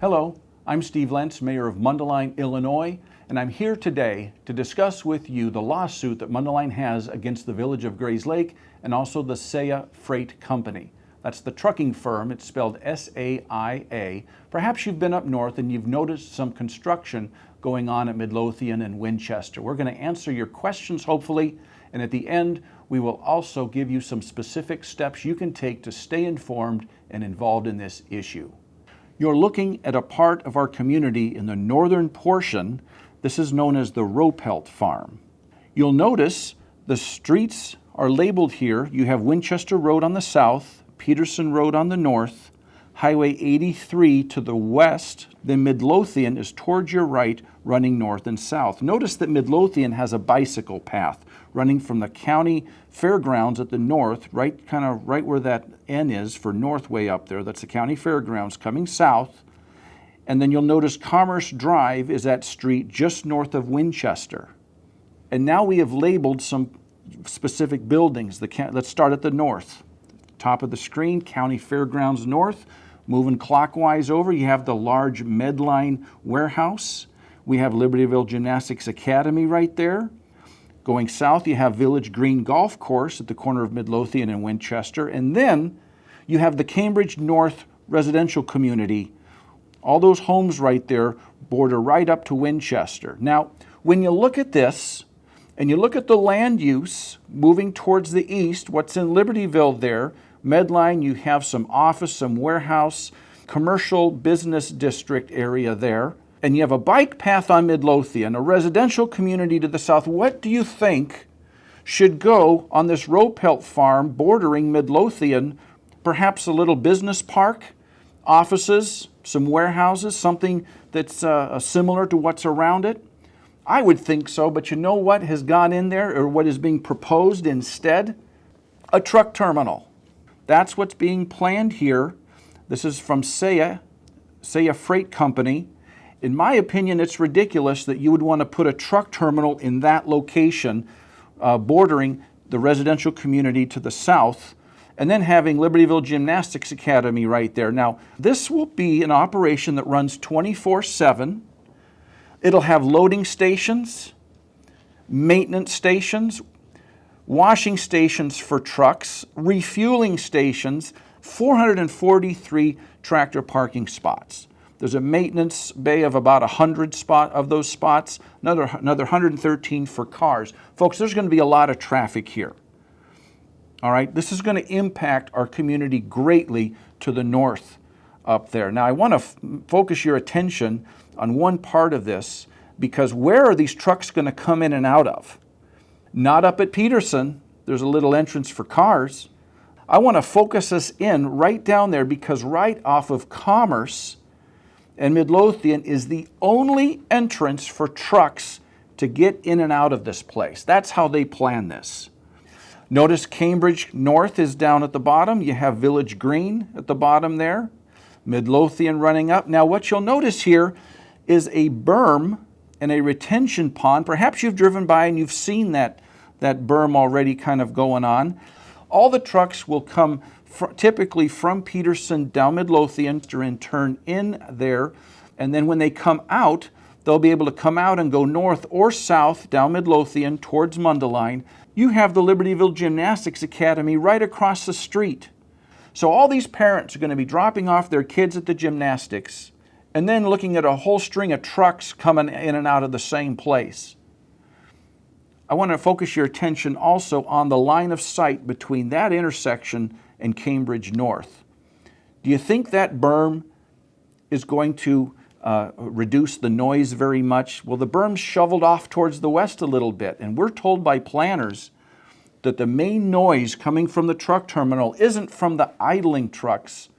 Hello, I'm Steve Lentz, Mayor of Mundelein, Illinois, and I'm here today to discuss with you the lawsuit that Mundelein has against the Village of Grayslake and also the SAIA Freight Company. That's the trucking firm. It's spelled S-A-I-A. Perhaps you've been up north and you've noticed some construction going on at Midlothian and Winchester. We're going to answer your questions, hopefully, and at the end, we will also give you some specific steps you can take to stay informed and involved in this issue. You're looking at a part of our community in the northern portion. This is known as the Ropelt Farm. You'll notice the streets are labeled here. You have Winchester Road on the south, Peterson Road on the north, Highway 83 to the west, then Midlothian is towards your right, running north and south. Notice that Midlothian has a bicycle path running from the county fairgrounds at the north, right where that N is for Northway up there. That's the county fairgrounds coming south. And then you'll notice Commerce Drive is that street just north of Winchester. And now we have labeled some specific buildings. Let's start at the north. Top of the screen, County Fairgrounds North. Moving clockwise over, you have the large Mundelein warehouse. We have Libertyville Gymnastics Academy right there. Going south, you have Village Green Golf Course at the corner of Midlothian and Winchester. And then you have the Cambridge North residential community. All those homes right there border right up to Winchester. Now, when you look at this, and you look at the land use moving towards the east, what's in Libertyville there, Mundelein, you have some office, some warehouse, commercial business district area there. And you have a bike path on Midlothian, a residential community to the south. What do you think should go on this Ropelt farm bordering Midlothian? Perhaps a little business park, offices, some warehouses, something that's similar to what's around it? I would think so, but you know what has gone in there, or what is being proposed instead? A truck terminal. That's what's being planned here. This is from SAIA Freight Company. In my opinion, it's ridiculous that you would want to put a truck terminal in that location, bordering the residential community to the south, and then having Libertyville Gymnastics Academy right there. Now, this will be an operation that runs 24/7. It'll have loading stations, maintenance stations, washing stations for trucks, refueling stations, 443 tractor parking spots. There's a maintenance bay of about 100 of those spots, another 113 for cars. Folks, there's going to be a lot of traffic here. All right, this is going to impact our community greatly to the north up there. Now, I want to focus your attention on one part of this, because where are these trucks going to come in and out of? Not up at Peterson. There's a little entrance for cars. I want to focus us in right down there, because right off of Commerce and Midlothian is the only entrance for trucks to get in and out of this place. That's how they plan this. Notice Cambridge North is down at the bottom. You have Village Green at the bottom there. Midlothian running up. Now what you'll notice here is a berm and a retention pond. Perhaps you've driven by and you've seen that berm already kind of going on. All the trucks will come typically from Peterson down Midlothian and turn in there. And then when they come out, they'll be able to come out and go north or south down Midlothian towards Mundelein. You have the Libertyville Gymnastics Academy right across the street. So all these parents are going to be dropping off their kids at the gymnastics and then looking at a whole string of trucks coming in and out of the same place. I want to focus your attention also on the line of sight between that intersection and Cambridge North. Do you think that berm is going to reduce the noise very much? Well, the berm's shoveled off towards the west a little bit, and we're told by planners that the main noise coming from the truck terminal isn't from the idling trucks,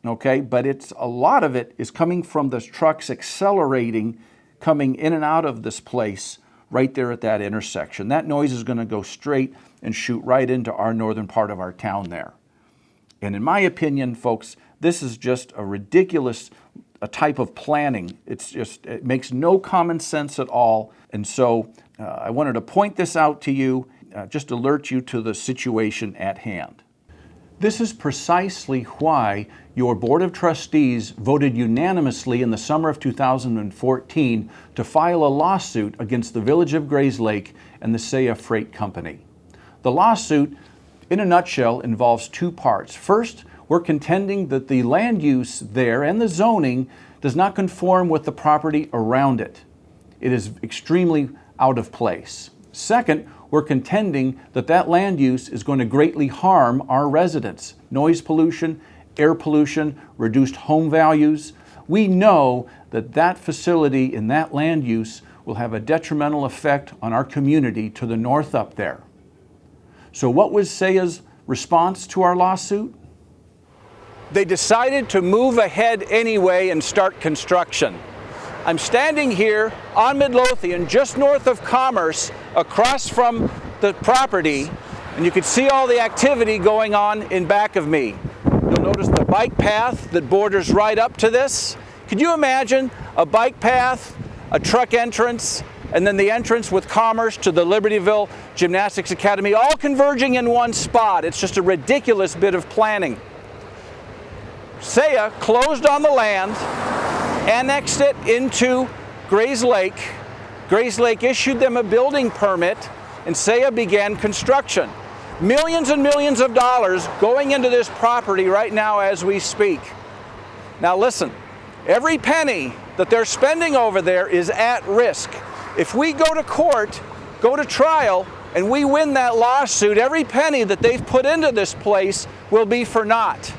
okay, but a lot of it is coming from the trucks accelerating, coming in and out of this place right there at that intersection. That noise is going to go straight and shoot right into our northern part of our town there. And in my opinion, folks, this is just a ridiculous type of planning. It makes no common sense at all. And so I wanted to point this out to you, just alert you to the situation at hand. This is precisely why your Board of Trustees voted unanimously in the summer of 2014 to file a lawsuit against the Village of Grayslake and the SAIA Freight Company. The lawsuit, in a nutshell, involves two parts. First, we're contending that the land use there and the zoning does not conform with the property around it. It is extremely out of place. Second, we're contending that that land use is going to greatly harm our residents. Noise pollution, air pollution, reduced home values. We know that that facility and that land use will have a detrimental effect on our community to the north up there. So what was SAIA's response to our lawsuit? They decided to move ahead anyway and start construction. I'm standing here on Midlothian, just north of Commerce, across from the property, and you can see all the activity going on in back of me. You'll notice the bike path that borders right up to this. Could you imagine a bike path, a truck entrance, and then the entrance with Commerce to the Libertyville Gymnastics Academy, all converging in one spot? It's just a ridiculous bit of planning. SAIA closed on the land, annexed it into Grayslake. Grayslake issued them a building permit, and SAIA began construction. Millions and millions of dollars going into this property right now as we speak. Now listen, every penny that they're spending over there is at risk. If we go to court, go to trial, and we win that lawsuit, every penny that they've put into this place will be for naught.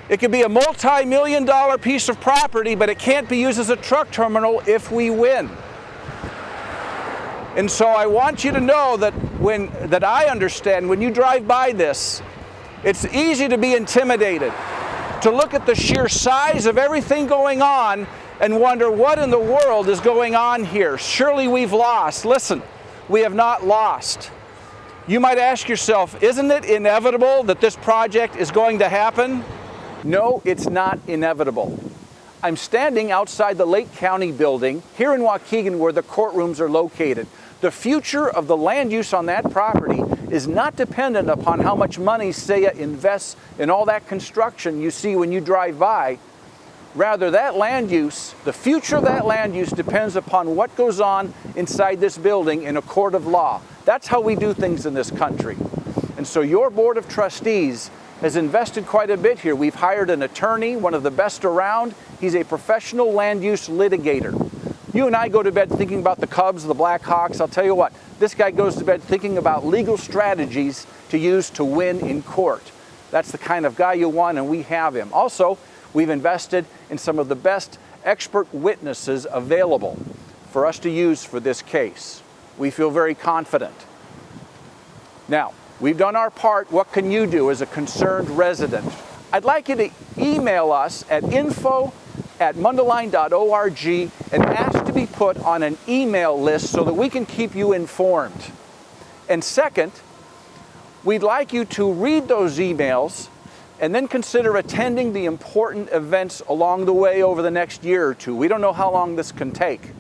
It could be a multi-million-dollar piece of property, but it can't be used as a truck terminal if we win. And so I want you to know that I understand when you drive by this, it's easy to be intimidated, to look at the sheer size of everything going on and wonder what in the world is going on here. Surely we've lost. Listen, we have not lost. You might ask yourself, isn't it inevitable that this project is going to happen? No, it's not inevitable. I'm standing outside the Lake County building here in Waukegan where the courtrooms are located. The future of the land use on that property is not dependent upon how much money SAIA invests in all that construction you see when you drive by. Rather, that land use, the future of that land use depends upon what goes on inside this building in a court of law. That's how we do things in this country. And so your Board of Trustees has invested quite a bit here. We've hired an attorney, one of the best around. He's a professional land use litigator. You and I go to bed thinking about the Cubs, the Blackhawks. I'll tell you what, this guy goes to bed thinking about legal strategies to use to win in court. That's the kind of guy you want, and we have him. Also, we've invested in some of the best expert witnesses available for us to use for this case. We feel very confident. Now, we've done our part. What can you do as a concerned resident? I'd like you to email us at info@mundelein.org and ask to be put on an email list so that we can keep you informed. And second, we'd like you to read those emails and then consider attending the important events along the way over the next year or two. We don't know how long this can take.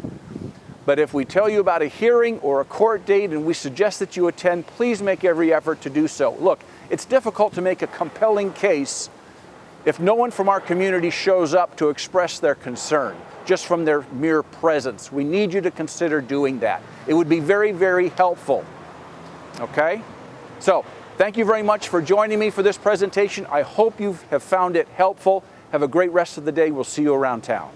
But if we tell you about a hearing or a court date and we suggest that you attend, please make every effort to do so. Look, it's difficult to make a compelling case if no one from our community shows up to express their concern, just from their mere presence. We need you to consider doing that. It would be very, very helpful. Okay? So, thank you very much for joining me for this presentation. I hope you have found it helpful. Have a great rest of the day. We'll see you around town.